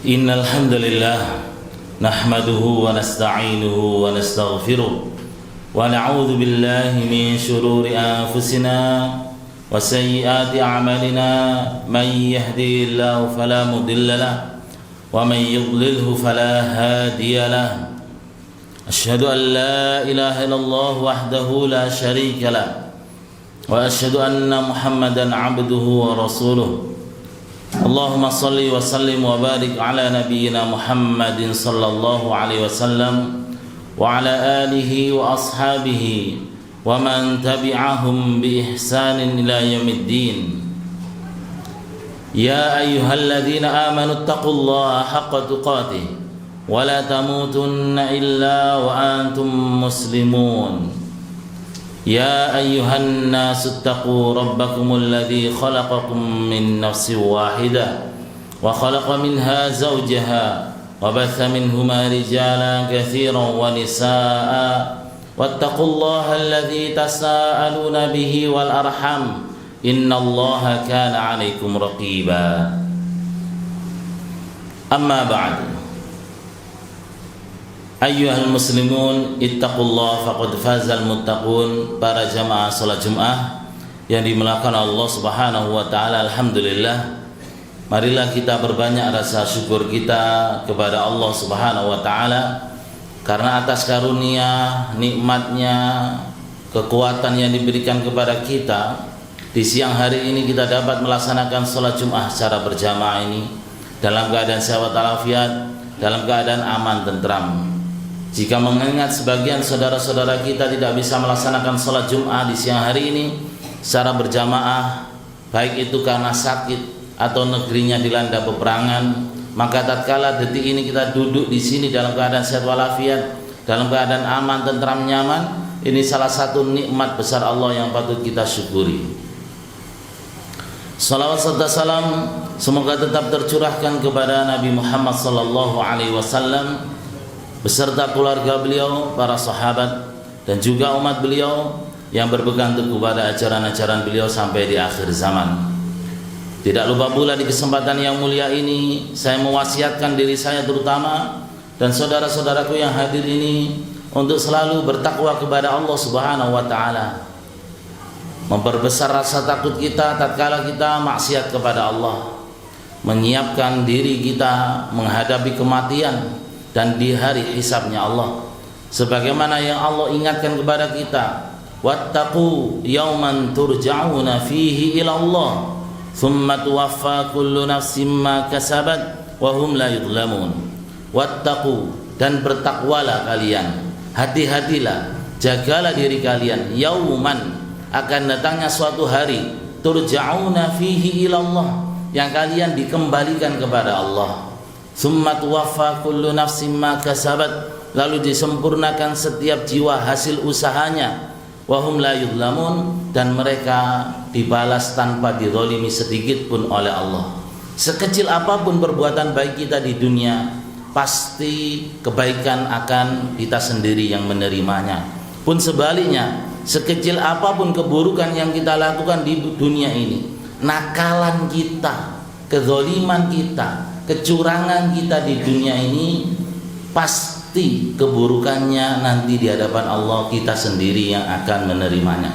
Innal hamdalillah nahmaduhu wa nasta'inuhu wa nastaghfiruh wa na'udzu billahi min shururi anfusina wa sayyiati a'malina man yahdihillahu fala mudilla lahu wa man yudlilhu fala hadiya lahu. Asyhadu an la ilaha illallah wahdahu la syarika lahu wa asyhadu anna Muhammadan 'abduhu wa rasuluh. Allahumma salli wa sallim wa barik ala nabiyyina Muhammadin sallallahu alaihi wasallam wa ala alihi wa ashabihi wa man tabi'ahum bi ihsanin ila yaumiddin. Ya ayyuhalladzina amanu taqullaha haqqa tuqatih wa la tamutunna illa wa antum muslimun. Ya ayyuhan nasu attaqu rabbakumul ladzi khalaqakum min nafsin wahidah wa khalaqa minha zawjaha wa batha minhuma rijalan katsiran wa nisaa'a wattaqullaha alladzi tasaaluna bihi wal arham innallaha kana 'alaikum raqiba. Amma ba'du. Ayyuhal muslimun ittaqullah faqad fazal muttaqun. Para jamaah salat Jumat yang dimuliakan Allah Subhanahu wa taala, alhamdulillah, marilah kita berbanyak rasa syukur kita kepada Allah Subhanahu wa taala karena atas karunia, nikmatnya, kekuatan yang diberikan kepada kita di siang hari ini kita dapat melaksanakan salat Jumat secara berjamaah ini dalam keadaan sehat walafiat, dalam keadaan aman tentram. Jika mengingat sebagian saudara-saudara kita tidak bisa melaksanakan sholat Jum'ah di siang hari ini secara berjamaah, baik itu karena sakit atau negerinya dilanda peperangan, maka tatkala detik ini kita duduk di sini dalam keadaan sehat walafiat, dalam keadaan aman, tentram, nyaman, ini salah satu nikmat besar Allah yang patut kita syukuri. Salawat serta salam semoga tetap tercurahkan kepada Nabi Muhammad sallallahu alaihi wasallam beserta keluarga beliau, para sahabat, dan juga umat beliau yang berpegang teguh pada ajaran-ajaran beliau sampai di akhir zaman. Tidak lupa pula di kesempatan yang mulia ini saya mewasiatkan diri saya terutama dan saudara-saudaraku yang hadir ini untuk selalu bertakwa kepada Allah Subhanahu wa taala. Memperbesar rasa takut kita tatkala kita maksiat kepada Allah. Menyiapkan diri kita menghadapi kematian dan di hari hisabnya Allah, sebagaimana yang Allah ingatkan kepada kita, wattaqu yauman turja'una fihi ila Allah thumma tuwaffa kullu nafsin ma kasabat wa hum la yuzlamun. Wattaqu, dan bertakwalah kalian, hati-hatilah, jagalah diri kalian, yauman, akan datangnya suatu hari, turja'una fihi ila Allah, yang kalian dikembalikan kepada Allah. Summa tuwaffa kullu nafsin ma kasabat, lalu disempurnakan setiap jiwa hasil usahanya, wa hum la yuzlamun, dan mereka dibalas tanpa dizalimi sedikit pun oleh Allah. Sekecil apapun perbuatan baik kita di dunia, pasti kebaikan akan kita sendiri yang menerimanya. Pun sebaliknya, sekecil apapun keburukan yang kita lakukan di dunia ini, nakalan kita, kezaliman kita, kecurangan kita di dunia ini, pasti keburukannya nanti di hadapan Allah kita sendiri yang akan menerimanya.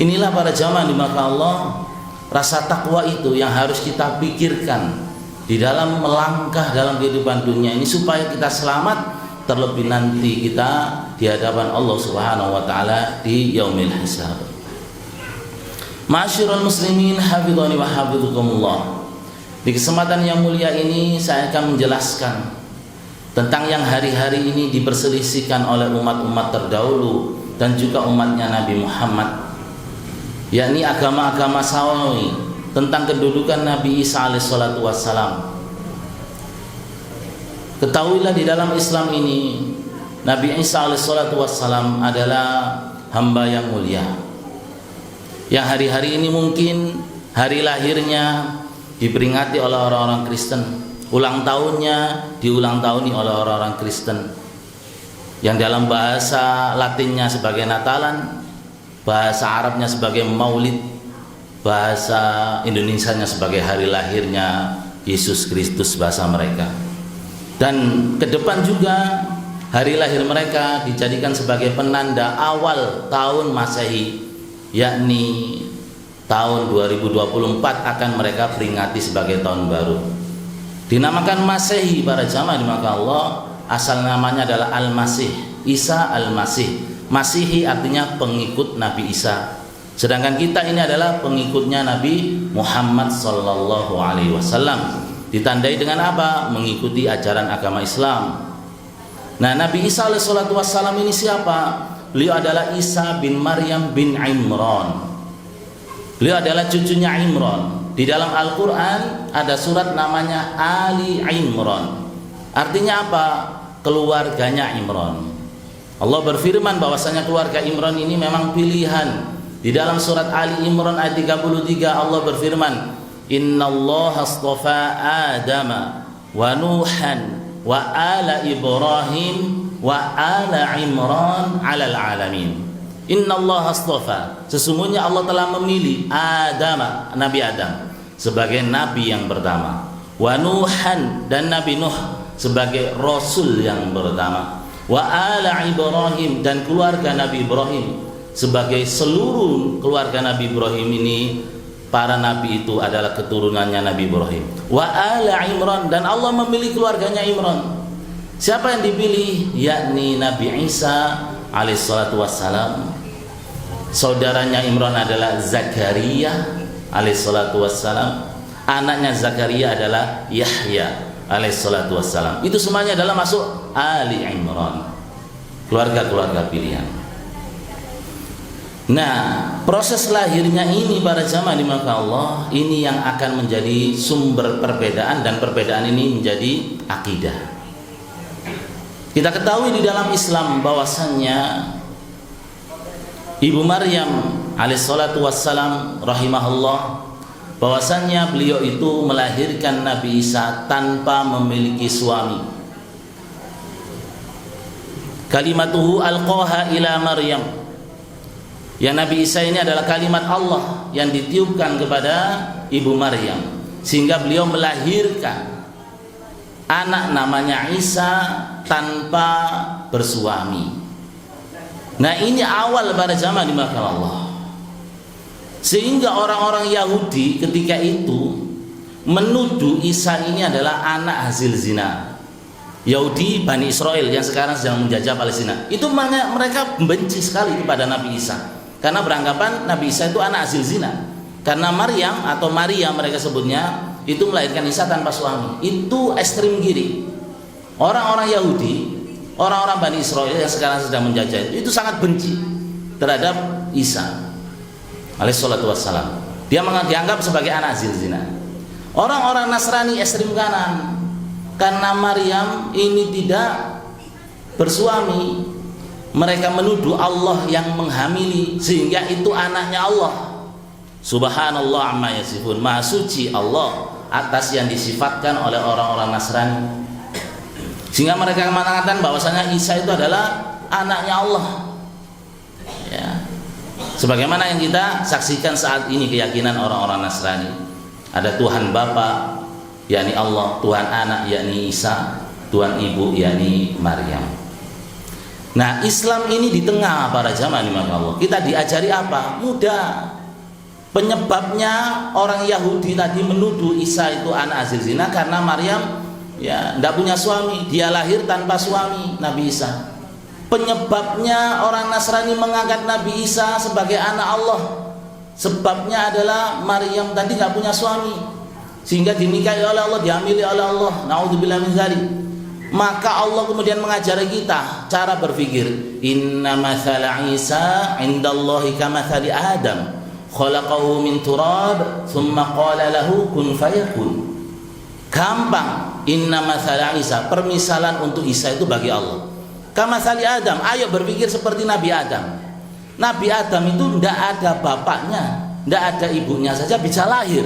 Inilah para jamaah di maka Allah, rasa takwa itu yang harus kita pikirkan di dalam melangkah dalam kehidupan dunia ini supaya kita selamat, terlebih nanti kita di hadapan Allah Subhanahu wa taala di yaumil hisab. Ma'asyiral muslimin hafizani wa hafizukumullah. Di kesempatan yang mulia ini saya akan menjelaskan tentang yang hari-hari ini diperselisihkan oleh umat-umat terdahulu dan juga umatnya Nabi Muhammad, yakni agama-agama samawi, tentang kedudukan Nabi Isa alaihissalatu wassalam. Ketahuilah di dalam Islam ini Nabi Isa alaihissalatu wassalam adalah hamba yang mulia, yang hari-hari ini mungkin hari lahirnya diperingati oleh orang-orang Kristen, ulang tahunnya diulang tahuni oleh orang-orang Kristen, yang dalam bahasa Latinnya sebagai Natalan, bahasa Arabnya sebagai Maulid, bahasa Indonesianya sebagai hari lahirnya Yesus Kristus bahasa mereka. Dan ke depan juga hari lahir mereka dijadikan sebagai penanda awal tahun Masehi, yakni tahun 2024 akan mereka peringati sebagai tahun baru. Dinamakan Masehi para jamaah dimaka Allah, asal namanya adalah Al-Masih, Isa Al-Masih. Masihi artinya pengikut Nabi Isa. Sedangkan kita ini adalah pengikutnya Nabi Muhammad sallallahu alaihi wasallam. Ditandai dengan apa? Mengikuti ajaran agama Islam. Nah, Nabi Isa alaihi salatu wassalam ini siapa? Beliau adalah Isa bin Maryam bin Imran. Beliau adalah cucunya Imran. Di dalam Al-Quran ada surat namanya Ali Imran. Artinya apa? Keluarganya Imran. Allah berfirman bahwasanya keluarga Imran ini memang pilihan. Di dalam surat Ali Imran ayat 33 Allah berfirman, Innallaha astafa Adama wa Nuhan wa ala Ibrahim wa ala Imran alal alamin. Innallaha astafa, sesungguhnya Allah telah memilih Adam, Nabi Adam sebagai nabi yang pertama, wa Nuhan, dan Nabi Nuh sebagai rasul yang pertama, wa ala Ibrahim, dan keluarga Nabi Ibrahim sebagai seluruh keluarga Nabi Ibrahim ini. Para nabi itu adalah keturunannya Nabi Ibrahim. Wa ala Imran, dan Allah memilih keluarganya Imran. Siapa yang dipilih? Yakni Nabi Isa alaihissalatu wassalam. Saudaranya Imran adalah Zakaria alaihissalatu wassalam. Anaknya Zakaria adalah Yahya alaihissalatu wassalam. Itu semuanya adalah masuk Ali Imran, keluarga-keluarga pilihan. Nah, proses lahirnya ini para jamaah dimaka Allah, ini yang akan menjadi sumber perbedaan, dan perbedaan ini menjadi akidah. Kita ketahui di dalam Islam bahwasannya Ibu Maryam alaihissalatu wassalam rahimahullah, bahwasannya beliau itu melahirkan Nabi Isa tanpa memiliki suami. Kalimatuhu alqaha ila Maryam. Ya, Nabi Isa ini adalah kalimat Allah yang ditiupkan kepada Ibu Maryam, sehingga beliau melahirkan anak namanya Isa tanpa bersuami. Nah, ini awal para jamaah dimakan Allah. Sehingga orang-orang Yahudi ketika itu menuduh Isa ini adalah anak hasil zina. Yahudi Bani Israel yang sekarang sedang menjajah Palestina, itu mereka benci sekali kepada Nabi Isa, karena beranggapan Nabi Isa itu anak hasil zina. Karena Maryam atau Maria mereka sebutnya itu melahirkan Isa tanpa suami. Itu ekstrim kiri. Orang-orang Yahudi, orang-orang Bani Israel yang sekarang sedang menjajah itu sangat benci terhadap Isa alaihissalatu wassalam. Dia dianggap sebagai anak hasil zina. Orang-orang Nasrani ekstrim kanan, karena Maryam ini tidak bersuami, mereka menuduh Allah yang menghamili, sehingga itu anaknya Allah. Subhanallah amma yasifun, maha suci Allah atas yang disifatkan oleh orang-orang Nasrani. Sehingga mereka mengatakan bahwasanya Isa itu adalah anaknya Allah. Ya. Sebagaimana yang kita saksikan saat ini keyakinan orang-orang Nasrani. Ada Tuhan Bapa, yakni Allah, Tuhan Anak, yakni Isa, Tuhan Ibu, yakni Maryam. Nah, Islam ini di tengah para jamaah dimaka Allah. Kita diajari apa? Mudah. Penyebabnya orang Yahudi tadi menuduh Isa itu anak hasil zina karena Maryam ya tidak punya suami, dia lahir tanpa suami, Nabi Isa. Penyebabnya orang Nasrani mengangkat Nabi Isa sebagai anak Allah, sebabnya adalah Maryam tadi tidak punya suami, sehingga dinikahi oleh Allah, dihamili oleh Allah. Naudzubillah min dzalik. Maka Allah kemudian mengajari kita cara berpikir. Inna mathala Isa indallahi kamathali Adam, khalaqahu min turab, thumma qala lahu kun fayakun. Gampang. Inna mathala Isa, permisalan untuk Isa itu bagi Allah kamathali Adam. Ayo berpikir seperti Nabi Adam. Nabi Adam itu tidak ada bapaknya, tidak ada ibunya saja bisa lahir.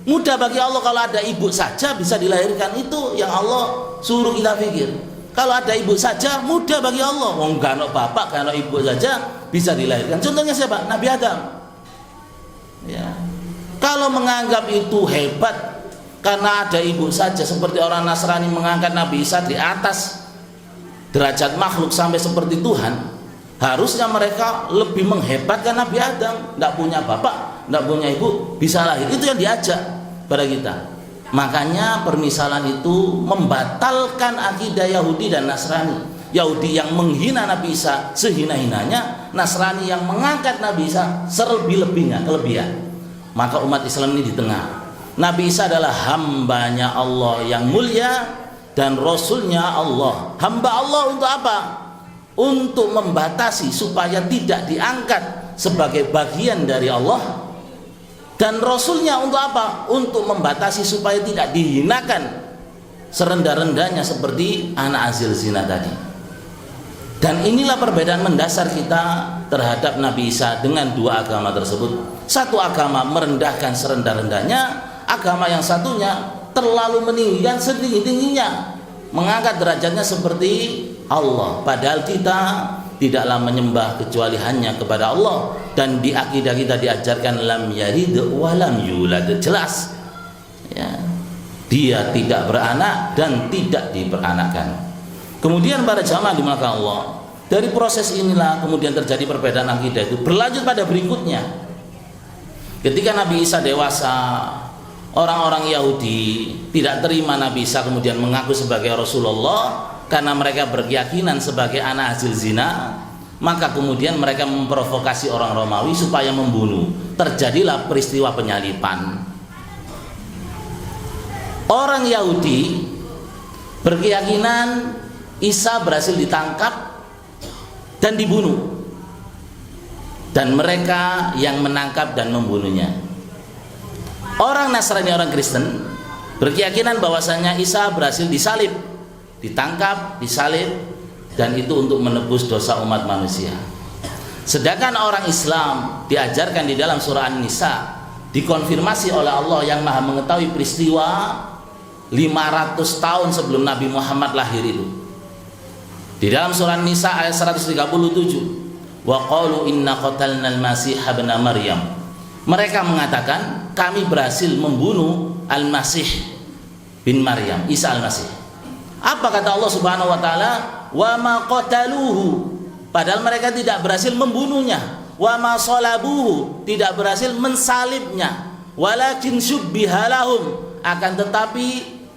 Mudah bagi Allah kalau ada ibu saja bisa dilahirkan. Itu yang Allah suruh kita pikir. Kalau ada ibu saja mudah bagi Allah. Wong gak ada bapak, gak ada ibu saja bisa dilahirkan. Contohnya siapa? Nabi Adam. Ya. Kalau menganggap itu hebat, karena ada ibu saja seperti orang Nasrani mengangkat Nabi Isa di atas derajat makhluk sampai seperti Tuhan, harusnya mereka lebih menghebatkan Nabi Adam. Tidak punya bapak, tidak punya ibu, bisa lahir. Itu yang diajak pada kita. Makanya permisalan itu membatalkan akidah Yahudi dan Nasrani. Yahudi yang menghina Nabi Isa sehina-hinanya, Nasrani yang mengangkat Nabi Isa selebih-lebihnya, kelebihan. Maka umat Islam ini di tengah. Nabi Isa adalah hambanya Allah yang mulia dan Rasulnya Allah. Hamba Allah untuk apa? Untuk membatasi supaya tidak diangkat sebagai bagian dari Allah. Dan Rasulnya untuk apa? Untuk membatasi supaya tidak dihinakan serendah-rendahnya seperti anak hasil zina tadi. Dan inilah perbedaan mendasar kita terhadap Nabi Isa dengan dua agama tersebut. Satu agama merendahkan serendah-rendahnya, agama yang satunya terlalu meninggikan setinggi-tingginya, mengangkat derajatnya seperti Allah. Padahal kita tidaklah menyembah kecuali hanya kepada Allah, dan di akidah kita diajarkan lam yalid wa lam yulad, jelas ya, dia tidak beranak dan tidak diperanakkan. Kemudian para jamaah dimulakan Allah, dari proses inilah kemudian terjadi perbedaan akidah itu berlanjut pada berikutnya. Ketika Nabi Isa dewasa, orang-orang Yahudi tidak terima Nabi Isa kemudian mengaku sebagai Rasulullah karena mereka berkeyakinan sebagai anak hasil zina. Maka kemudian mereka memprovokasi orang Romawi supaya membunuh. Terjadilah peristiwa penyalipan. Orang Yahudi berkeyakinan Isa berhasil ditangkap dan dibunuh, dan mereka yang menangkap dan membunuhnya. Orang Nasrani, orang Kristen berkeyakinan bahwasanya Isa berhasil disalib, ditangkap, disalib, dan itu untuk menebus dosa umat manusia. Sedangkan orang Islam diajarkan di dalam surah An-Nisa, dikonfirmasi oleh Allah yang Maha mengetahui peristiwa 500 tahun sebelum Nabi Muhammad lahir itu. Di dalam surah An-Nisa ayat 137, wa qalu inna qatalna al-masih ibn Maryam. Mereka mengatakan kami berhasil membunuh Al-Masih bin Maryam, Isa Al-Masih. Apa kata Allah Subhanahu wa taala? Wa ma qataluhu. Padahal mereka tidak berhasil membunuhnya. Wa ma salabuhu, tidak berhasil mensalibnya. Walakin syubbiha lahum, akan tetapi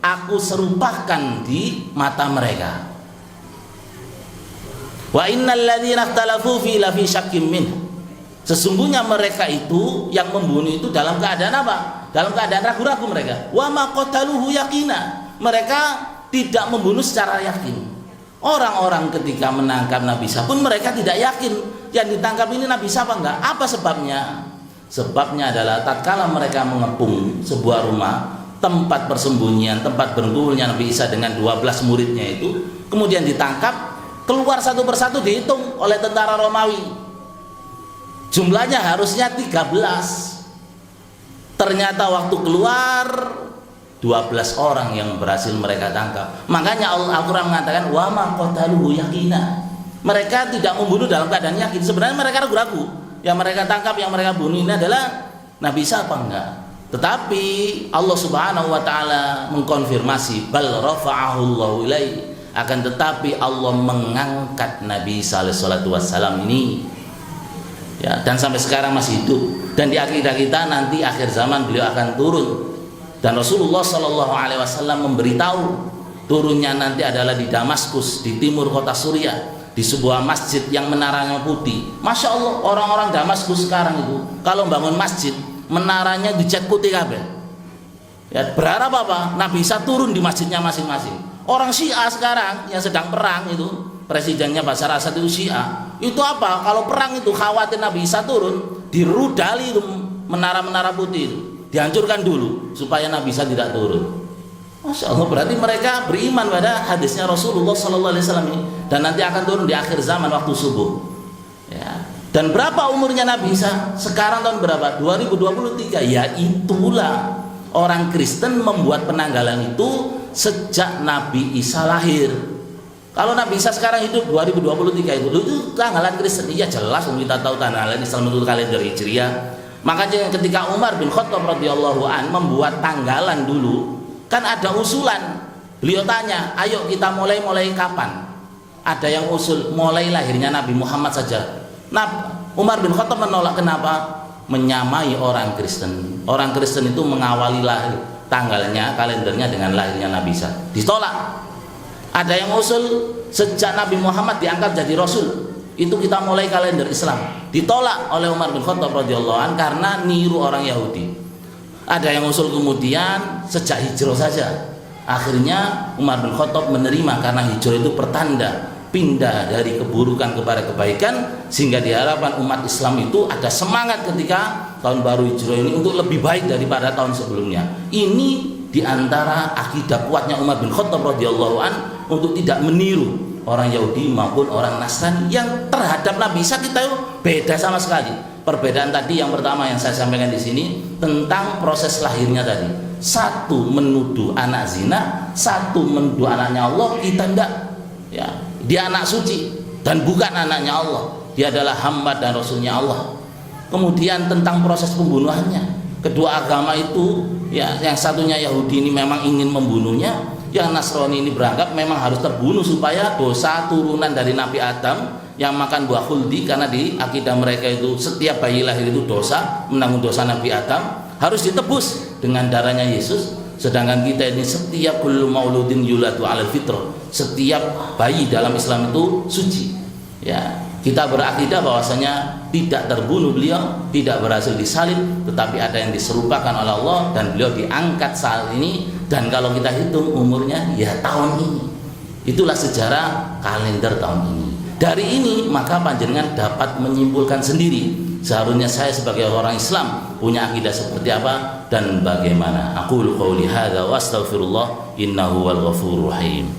aku serupakan di mata mereka. Wa innal ladzina ikhtalafu fi la fi syakkim min. Sesungguhnya mereka itu yang membunuh itu dalam keadaan apa? Dalam keadaan ragu-ragu mereka. Wa ma qataluhu yaqina. Mereka tidak membunuh secara yakin. Orang-orang ketika menangkap Nabi Isa pun mereka tidak yakin yang ditangkap ini Nabi Isa apa enggak. Apa sebabnya? Sebabnya adalah tatkala mereka mengepung sebuah rumah, tempat persembunyian, tempat berkumpulnya Nabi Isa dengan 12 muridnya itu, kemudian ditangkap, keluar satu persatu dihitung oleh tentara Romawi. Jumlahnya harusnya 13. Ternyata waktu keluar 12 orang yang berhasil mereka tangkap. Makanya Al-Quran mengatakan wa ma qataluhu yaqina. Mereka tidak membunuh dalam keadaan yakin. Sebenarnya mereka ragu-ragu. Yang mereka tangkap, yang mereka bunuh ini adalah Nabi Isa apa enggak. Tetapi Allah Subhanahu wa taala mengkonfirmasi bal rafa'ahu Allahu ilaihi. Akan tetapi Allah mengangkat Nabi Isa alaihi salatu wassalam ini, ya, dan sampai sekarang masih hidup. Dan di akidah kita nanti akhir zaman beliau akan turun. Dan Rasulullah sallallahu alaihi wasallam memberitahu turunnya nanti adalah di Damaskus, di timur kota Suriah, di sebuah masjid yang menaranya putih. Masya Allah, orang-orang Damaskus sekarang itu kalau bangun masjid, menaranya dicat putih kabeh. Ya, berharap apa? Nabi Isa turun di masjidnya masing-masing. Orang Syiah sekarang yang sedang perang itu, presidennya Bashar Assad itu Syiah. Itu apa? Kalau perang itu khawatir Nabi Isa turun, dirudali itu menara-menara putih itu, dihancurkan dulu supaya Nabi Isa tidak turun. Masya Allah, berarti mereka beriman pada hadisnya Rasulullah Sallallahu Alaihi Wasallam ini, dan nanti akan turun di akhir zaman waktu subuh. Ya. Dan berapa umurnya Nabi Isa? Sekarang tahun berapa? 2023. Ya itulah orang Kristen membuat penanggalan itu sejak Nabi Isa lahir. Kalau Nabi Isa sekarang hidup 2023 itu tanggalan Kristen. Iya jelas kita tahu tanggalan Islam itu kalender Hijriah. Makanya ketika Umar bin Khattab radhiyallahu an membuat tanggalan dulu, kan ada usulan. Beliau tanya, ayo kita mulai kapan? Ada yang usul mulai lahirnya Nabi Muhammad saja. Nah, Umar bin Khattab menolak. Kenapa? Menyamai orang Kristen. Orang Kristen itu mengawali lahir tanggalnya, kalendernya dengan lahirnya Nabi Isa. Ditolak. Ada yang usul sejak Nabi Muhammad diangkat jadi Rasul, itu kita mulai kalender Islam. Ditolak oleh Umar bin Khattab radhiyallahu an karena niru orang Yahudi. Ada yang usul kemudian sejak hijrah saja. Akhirnya Umar bin Khattab menerima karena hijrah itu pertanda pindah dari keburukan kepada kebaikan, sehingga diharapkan umat Islam itu ada semangat ketika tahun baru hijrah ini untuk lebih baik daripada tahun sebelumnya. Ini diantara akidah kuatnya Umar bin Khattab radhiyallahu an untuk tidak meniru orang Yahudi maupun orang Nasrani yang terhadap Nabi Isa kita itu beda sama sekali. Perbedaan tadi yang pertama yang saya sampaikan di sini tentang proses lahirnya tadi. Satu menuduh anak zina, satu menuduh anaknya Allah, kita tidak. Ya, dia anak suci dan bukan anaknya Allah. Dia adalah hamba dan rasulnya Allah. Kemudian tentang proses pembunuhannya. Kedua agama itu, ya, yang satunya Yahudi ini memang ingin membunuhnya, yang Nasrani ini beranggap memang harus terbunuh supaya dosa turunan dari Nabi Adam yang makan buah khuldi, karena di akidah mereka itu setiap bayi lahir itu dosa, menanggung dosa Nabi Adam, harus ditebus dengan darahnya Yesus. Sedangkan kita ini setiap kullu mauludin yuladu alal fitrah, setiap bayi dalam Islam itu suci. Ya, kita berakidah bahwasanya tidak terbunuh beliau, tidak berhasil disalib, tetapi ada yang diserupakan oleh Allah dan beliau diangkat saat ini. Dan kalau kita hitung umurnya ya tahun ini. Itulah sejarah kalender tahun ini. Dari ini maka panjenengan dapat menyimpulkan sendiri seharusnya saya sebagai orang Islam punya akidah seperti apa dan bagaimana. Aqulu qouli hadza wa astaghfirullah innahu wal ghafurur rahim.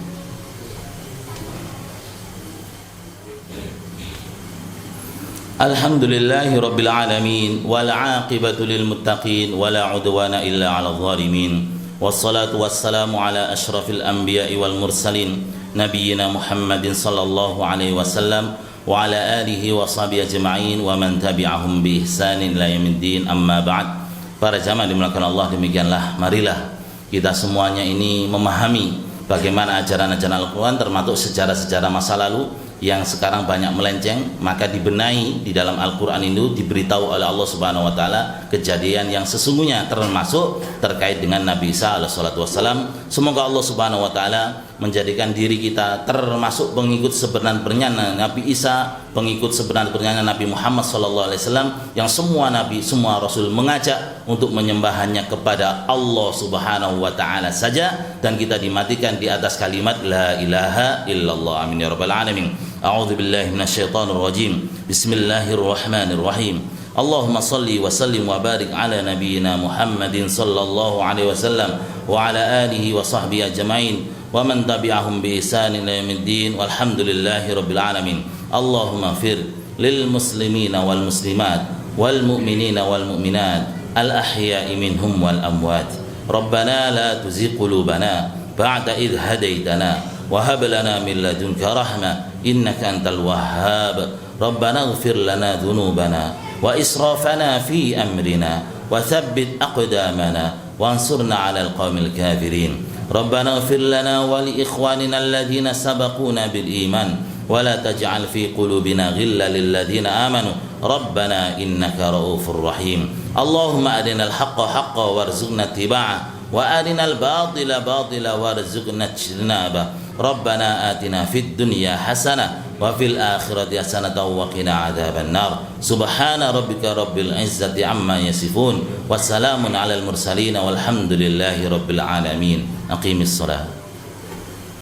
Alhamdulillahi rabbil alamin wal aqibatu lil muttaqin wala udwana illa 'alal zalimin. Wassalatu wassalamu ala asyrafil anbiya'i wal mursalin nabiyyina Muhammadin sallallahu alaihi wasallam wa ala alihi wa sahbihi ajma'in wa man tabi'ahum bi ihsanin ila yaumiddin, amma ba'd. Para jamaah dimuliakan Allah, demikianlah marilah kita semuanya ini memahami bagaimana ajaran-ajaran Al-Quran, termasuk sejarah-sejarah masa lalu yang sekarang banyak melenceng, maka dibenahi di dalam Al-Quran itu diberitahu oleh Allah Subhanahu wa taala kejadian yang sesungguhnya, termasuk terkait dengan Nabi Isa alaihi salatu wassalam. Semoga Allah Subhanahu wa taala menjadikan diri kita termasuk pengikut sebenar-benarnya Nabi Isa, pengikut sebenar-benarnya Nabi Muhammad sallallahu alaihi wasallam, yang semua nabi, semua rasul mengajak untuk menyembahnya kepada Allah Subhanahu wa taala saja, dan kita dimatikan di atas kalimat la ilaha illallah. Amin ya rabbal alamin. A'udzu billahi minasyaitonir rajim. Bismillahirrahmanirrahim. Allahumma salli wa sallim wa barik ala nabiyyina Muhammadin sallallahu alaihi wasallam wa ala alihi wa sahbihi ajma'in wa man tabi'ahum bi ihsanin ila yaumiddin, walhamdulillahi rabbil alamin. Allahumma fir lil muslimina wal muslimat wal mu'minina wal mu'minat al ahya'i minhum wal amwat. Rabbana la tuzigh qulubana ba'da idh hadaitana wa hab lana min ladunka rahmah innaka antal wahhab. Rabbana ighfir lana dhunubana wa israfana fi amrina wa thabbit aqdamana wansurna 'alal qaumil kafirin. Rabbana ighfir lana wa li ikhwanina alladhina sabaquna bil iman wa la taj'al fi qulubina ghillan lil ladzina amanu rabbana innaka ra'ufur rahim. Allahumma arinal haqqa haqqan warzuqna ittiba'ah wa arinal batila batila warzuqna ijtinabah. Rabbana atina fid dunya hasanah wa fil akhirati hasanah wa qina adzaban nar. Subhana rabbika rabbil izzati amma yasifun wa salamun alal mursalin walhamdulillahi rabbil alamin. Aqimis shalah.